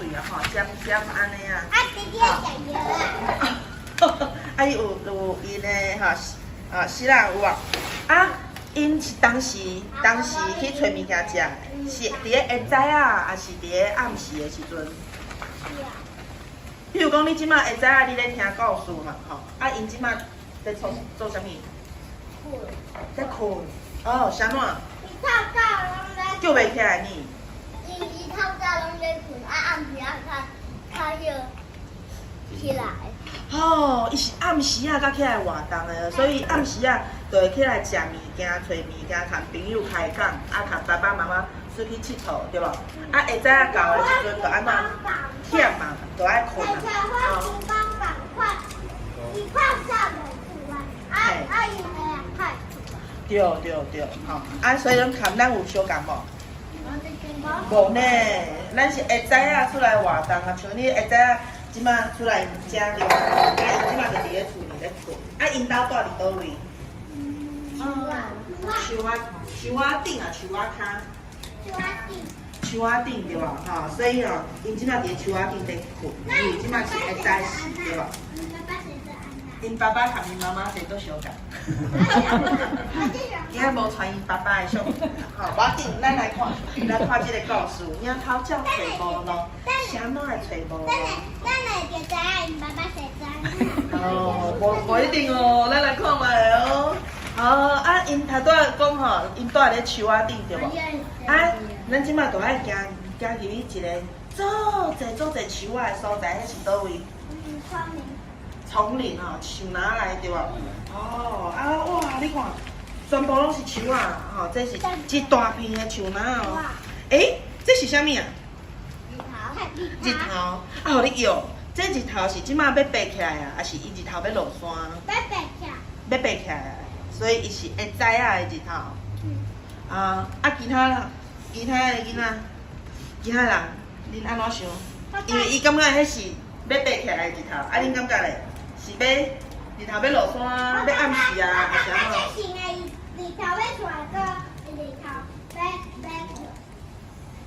水啊吼，咸咸安尼啊。啊，直接食药啊！啊，伊有因的哈是啦有啊。啊，因是当时去找物件食，是伫咧下早啊，还是伫咧暗时的时阵？是啊。比如讲，你即马下早啊，你咧听故事嘛，吼，啊，因即马在做啥物？困。在困。哦，啥物？伊透早拢咧。叫袂起来呢？伊透早拢咧困，啊暗时啊较起来。哦，伊是暗时啊，才起来活动的，所以暗时啊，就会起来食物件、找物件，同朋友开讲，啊，同爸爸妈妈出去佚佗，对无？啊，下早啊到的时阵，就安怎忝嘛，就爱困啊。我帮赶快，伊快上袂出来，啊伊会啊快。对，吼，啊，所以咱有相共无？无呢，咱是下早啊出来活动啊，像你下早啊。即马出来食对吧？啊，因即马就伫咧厝里咧困。啊，因兜住伫倒位？树仔顶啊，树仔骹。树仔顶对吧？吼，所以哦，因即马伫树仔顶咧困，因为即马是下早时对吧？因爸爸和因妈妈侪做相共。今仔无传因爸爸的相片，吼，无要紧，咱来看即个故事。领头鸟找无咯？啥物会找无？咱会就知影因爸爸谁知。哦，无一定哦，咱来看卖哦。哦，啊，因头拄仔讲吼，因住咧树仔顶对无？啊，咱即马就爱行去一个做侪树仔的所在，迄是倒位？丛林哦，树林来对无？哦，啊哇，你看，全部拢是树仔，吼，这是一大片的树林哦。诶，这是啥物啊？日头，啊，互你用。这日头是即马要爬起来啊，还是伊日头要落山？要爬起来，所以伊是下早啊的日头。啊，其他的囡仔，其他人，恁安怎想？因为伊感觉迄是要爬起来的日头，啊，恁感觉咧？是要日头要落山，要暗时啊，还是安怎？是诶，日头要出来个，日头要。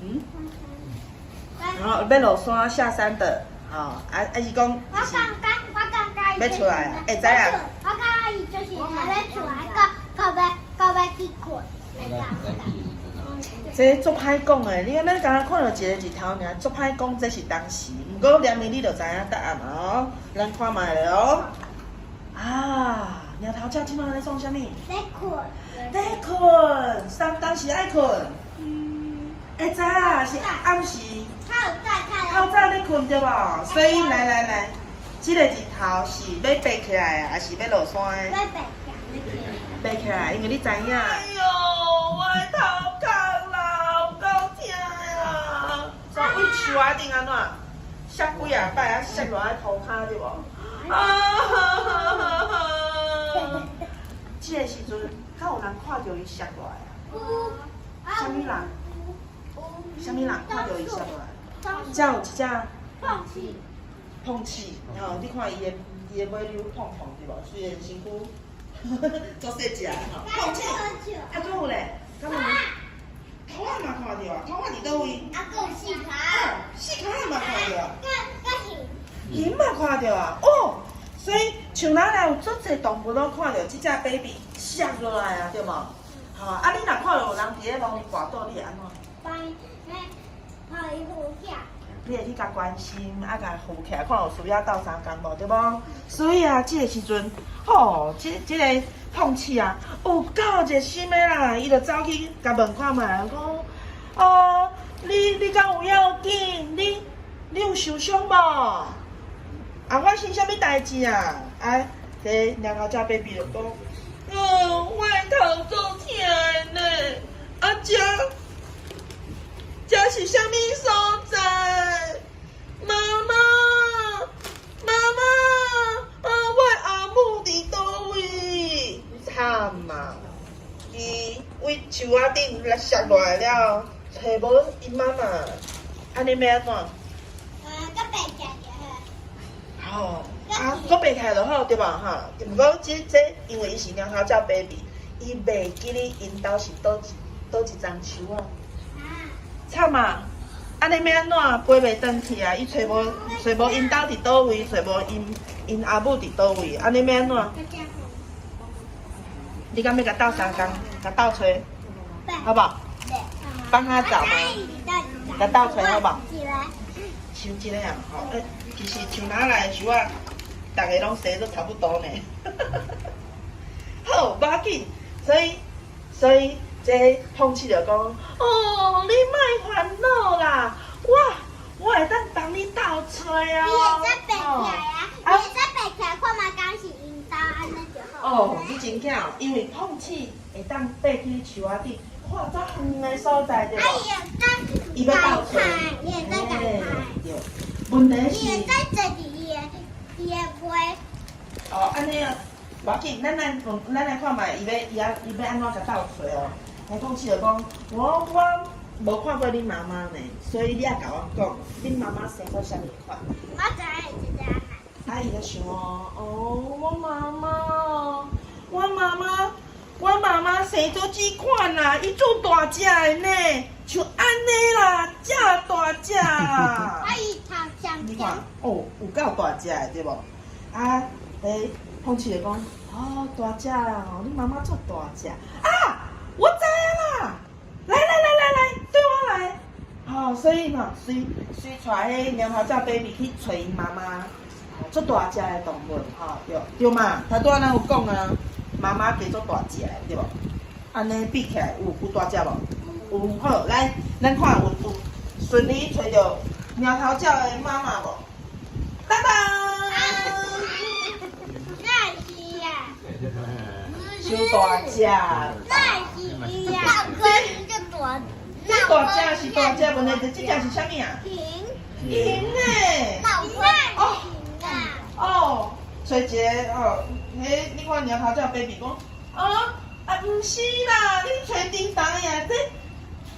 嗯。然后要落山下山的，哦，伊讲我刚刚要出来啊，会知啊。我刚刚伊就是要出来到要去困。这足歹讲的，你安尼刚刚看到一个日头尔，足歹讲这是当时。不过连面你就知影答案嘛哦，咱看卖了哦。啊，鸟头鸟即马咧创啥物？在困。在困，当时爱困。会知啊，是暗时。透早咧困对无？所以来，这个日头是要爬起来啊，还是要落山的？爬起来，因为你知影。哎呦，我的头壳啦，有够痛的啦！所以树仔顶安怎？摔几啊摆啊，摔落来涂骹对无？这个时阵，敢有人看到伊摔落来啊？啥物人？啥物人看到伊摔落来？只有一只碰刺，吼！你看伊的尾溜碰对无？虽然身躯做细只吼，碰刺，啊，仲有咧，敢有？头仔嘛看到啊，头仔伫倒位？啊，还有四脚。四脚仔嘛看到啊？鱼嘛看到啊？哦，所以像咱来有足侪动物拢看到即只 baby 摔落来啊，对无？吼，啊，你若看到有人伫咧路面跋倒，你会安怎？你会去甲关心，啊，甲扶起来，看有需要斗相共无，对无？所以啊，这个时阵，吼，这个碰刺啊，有够热心的啦，伊就走去甲问看卖，讲，哦，你敢有要紧？你有受伤无？啊，我是啥物代志啊？啊，这两头只 baby 就讲，我的头足痛的呢，啊，这是啥物所在？妈妈，我的阿母伫倒位？惨啊！伊为树仔顶摔落来了，找无因妈妈，安尼要安怎？搁爬起来就好。哦，啊，搁爬起来就好对吧？哈，不过这因为伊是猫头鸟 baby， 伊袂记哩因兜是倒一丛树啊。惨啊！安尼要安怎飞袂转去啊？伊找无因兜伫倒位，找无因阿母伫倒位，安尼要安怎？你敢要甲斗相共，甲斗找，好不好？帮他找吗？甲斗找好不好？收一个啊，吼，其实像拿来的树啊，逐个拢生都差不多呢。好，无要紧，所以这碰气就讲，哦，你莫烦恼啦，我会当帮你斗找哦。你会使爬起来啊！你会使爬起来，看嘛，敢是因兜安尼就好。哦，你真巧，因为碰气会当爬去树仔顶，看遮远的所在对无？伊要斗找，你会使甲对，拍，问题你会是，使坐伫伊的背。哦，安尼啊，无要紧，咱来看卖，伊要安怎甲斗找哦。来碰气就讲，我无看过恁妈妈呢，所以你也甲我讲，恁妈妈生过啥物款？我知影是这样。阿姨就想哦，我妈妈生做几款啦，伊做大只的呢，像安尼啦，遮大只啦。阿姨头上你看，哦，有够大只的对无？啊，碰气就讲，哦，大只啦，哦，你妈妈做大只啊，我知影啦，来，对我来。哦，所以嘛，随带迄猫头仔 baby 去找因妈妈。做大只的动物，吼，对嘛？头拄仔咱有讲啊，妈妈加做大只的，对无？安尼比起来有大只无？有好，来，咱看有顺利找到猫头鸟的妈妈无？当当！那是呀，小大只，那是伊呀，这大，大只是大只，问题是这只是啥物啊？平，银诶！哦。哦，找一个哦，你看猫头鸟 baby 讲，毋是啦，你找叮当呀，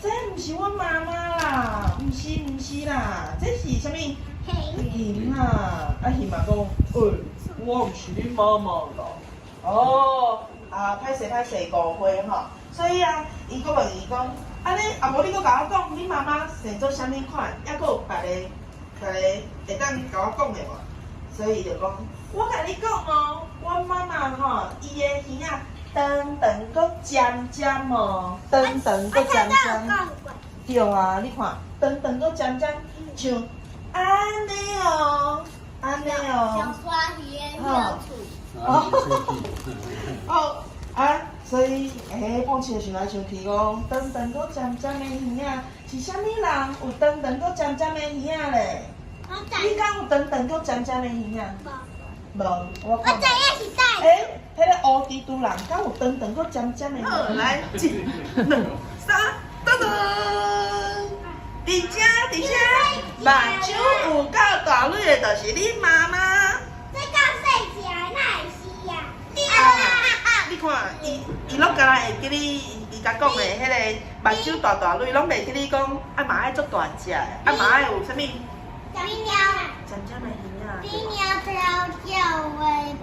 这毋是我妈妈啦，毋是啦，这是啥物？hình啊，hình嘛讲，我毋是恁妈妈啦。哦，歹势误会吼，所以啊，伊佫问伊讲，安尼啊无你佫甲我讲，恁妈妈生做啥物款，抑佫有别个会当甲我讲的无？所以伊就讲，我甲你讲哦，我妈妈吼，伊的耳啊长长佫尖尖哦，长长佫尖尖。对啊，你看，长长佫尖尖，像安尼哦，安尼哦。小花鱼的小厝。哦，所以碰气想来想去讲，长长佫尖尖的耳啊，是啥物人有长长佫尖尖的耳啊咧？你敢有长长佫尖尖的耳啊？无，我看。我知影是带。迄个乌蜘蛛人敢有长长佫尖尖的耳？好，来，一、二、三，噔噔。伫遮，目睭有够大蕊的，就是恁妈妈。这到细只哪会是呀？你看，伊拢敢若会记你，伊甲讲的迄个目睭大蕊，拢袂记你讲，嘛爱做大只的，嘛爱有啥物？小鸟。尖尖的耳啊。比鸟跳叫的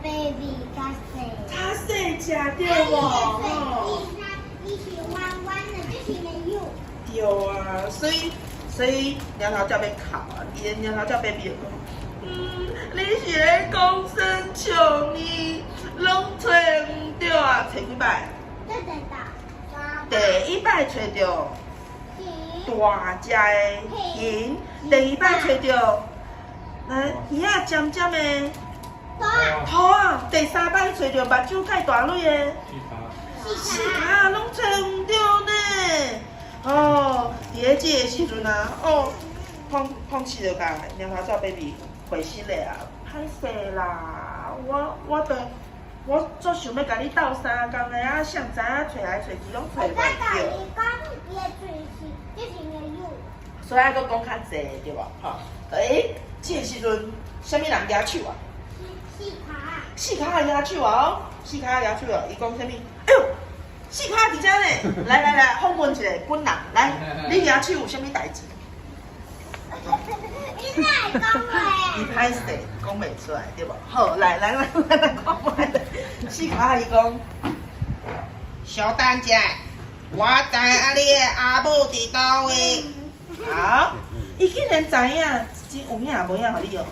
baby 较细。较细只对无？吼。伊是弯弯的，就是没有。对啊，所以猫头鸟要哭啊，伊的猫头鸟 baby 就讲，你是咧讲生像你，拢找唔到啊，找几摆？这得到。第一摆找到大只的鱼，第二摆找到鱼仔尖尖的头啊，第三摆找到目睭介大蕊的四脚，拢找唔到呢。哦，伫咧即个时阵啊，碰气就甲猫头鸟 baby 回信咧啊，歹势啦，我足想要甲你斗相共的啊，谁知影找来找去拢找袂到。伊讲伊的嘴是就是没有。所以还佫讲较济对无？吼，即个时阵，啥物人举手啊？四脚的举手啊！四脚的举手啊！伊讲啥物？哎呦！四脚伫遮呢，来，访问一下本人，来，你举手有啥物代志？你哪会讲话？伊歹势讲袂出来，对无？好，来，看卖。四脚伊讲，小蛋姐，我知影你的阿母伫倒位。好，伊竟然知影，真有影无影，互你哦。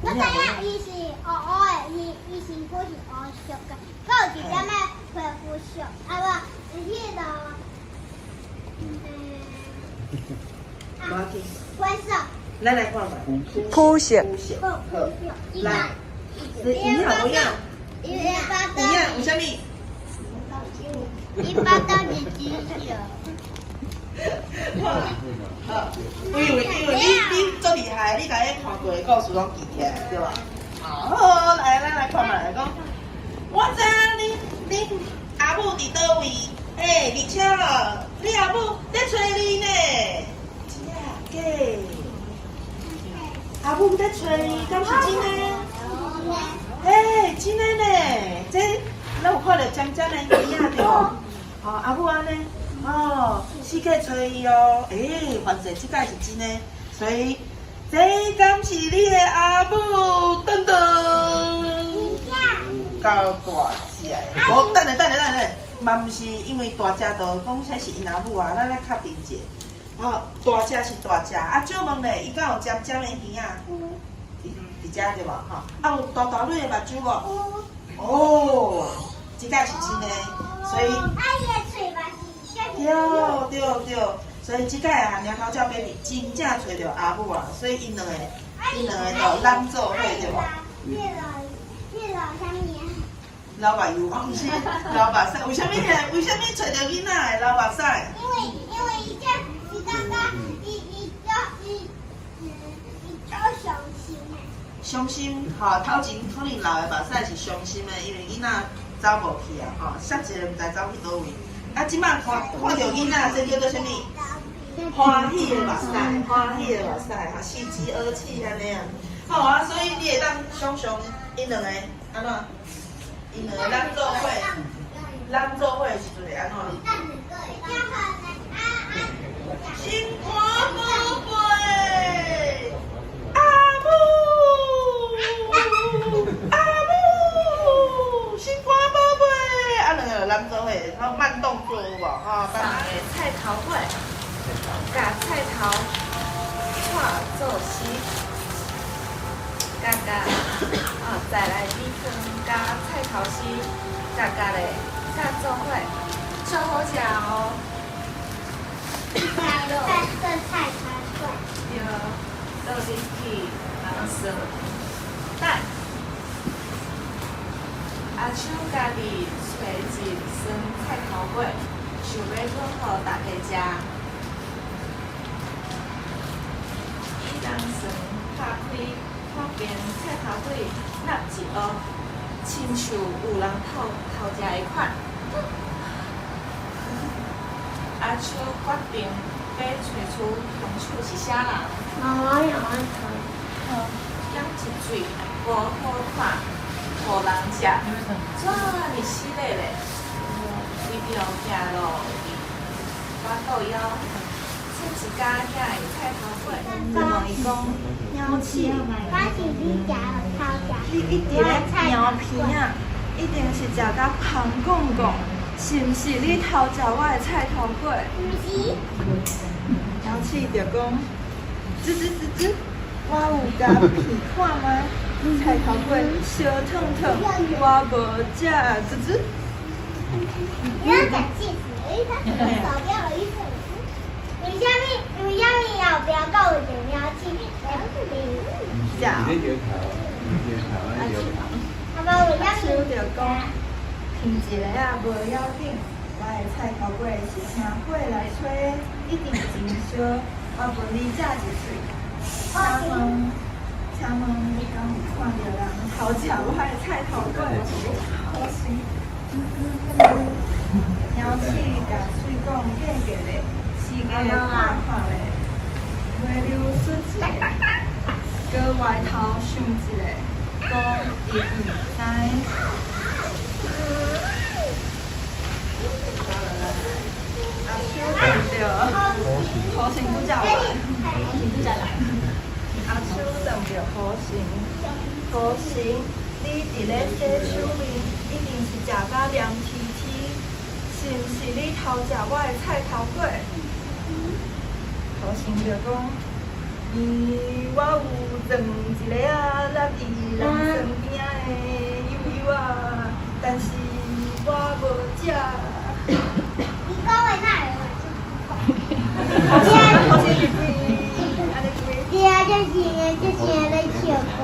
我知影，伊是黑黑的，伊身躯是黑色的，佮有一点仔皮肤色，啊无，是迄个，无要紧，灰色。咱来看看。肤色。肤色。好，来，是一样无样？伊巴一样，有肚，啥物？伊巴肚是紫色。因为你足厉害，你甲迄看过的故事拢记起来，对吧？好，来，咱来看嘛，来讲。我知影恁阿母伫倒位？而且哦，你阿母在找你呢。真的假？阿母在找你，敢是真的？真的呢，这咱有看到尖尖的鱼仔对无？哦，阿母安尼。哦，世界找伊哦，反正这届是真的，所以这敢是你的阿母，噔噔，够大只的。无，等下，嘛毋是因为大只就讲这是因阿母啊，咱来确定者。哦，大只是大只，啊，少问咧，伊敢有尖尖的鱼啊？伫遮对无？吼，啊有大大蕊的目睭无？哦，这届是真的，所以。对，所以即届啊，猫头鸟 baby 真正找到阿母啊，所以因两个就揽做伙对无？流目油，毋是流目屎，为什么找到囡仔的流目屎？因为伊刚刚伊做伤心的。伤心，头前可能流的目屎是伤心的，因为囡仔走无去啊，煞一个毋知走去倒位。啊，即摆看到囡仔，这叫做啥物？欢喜的目屎，喜极而泣安尼啊。好啊，所以你会当想象因两个安怎？因两个揽做伙的时阵会安怎？心肝宝贝，阿母，心肝宝贝，啊两个揽做伙，然后慢动作有无？上的菜头粿，甲菜头串做丝，再来米汤加菜头丝，咧甲做伙，超好食哦。菜头粿。对，倒进去放酸蛋，阿秋家己找一酸菜头粿，想要分互大家食。伊当酸拍开，看边菜头粿纳一乌，亲像有人偷食的款。阿秋决定要找出凶手是啥人。养一嘴无好看，互人食，怎么犀利咧？规条行路，我倒腰，切一家遐的菜头粿。问伊讲，鸟鼠，你一直咧鸟片啊，一定是食甲香讲讲，是毋是你偷食我的菜头粿？鸟鼠就讲，吱，我有甲片看吗？菜头粿烧烫烫，我无食，吱。不要讲气死，因为它少掉了一层。你下面要不要告我点喵气？好吧，我要手就讲，听一个啊无要紧，我的菜头粿是请火来吹，一定真烧，我分你食一嘴。请问你敢有看到人偷食我的菜头粿？好心。鸟鼠甲喙讲假假咧，世界看看咧，袂流出一个，搁外头想一个，讲伊毋知。阿秋对着好心不叫来，阿秋等着好心，你伫咧洗手面，一定是食甲凉天。是毋是你偷食我的菜头粿？好心就讲，我有装一个啊，落伫人身边的悠悠啊，但是我无食。你讲话哪会好心是贵，安尼贵。对啊，就是在唱歌。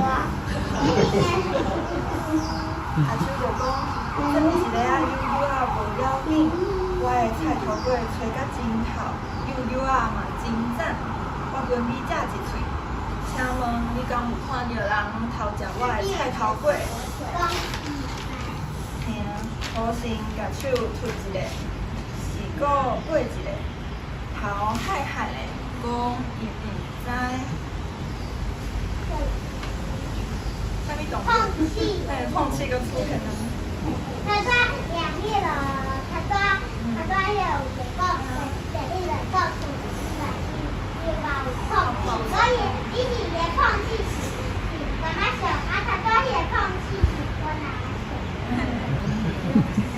阿秋就讲，什么一个啊悠悠啊无要紧，我的菜头粿吹甲真好，悠悠啊嘛真赞，我愿意食一喙。请问你敢有看到人偷食我的菜头粿？嘿啊，好心甲手出一个，是个过一个，头海海的，讲伊毋知。啥物动物？碰气跟出现啊！他说两页了，他说有一个第一个告诉我是把空气，所以一起的空气是干嘛想啊？他说的空气是我拿手。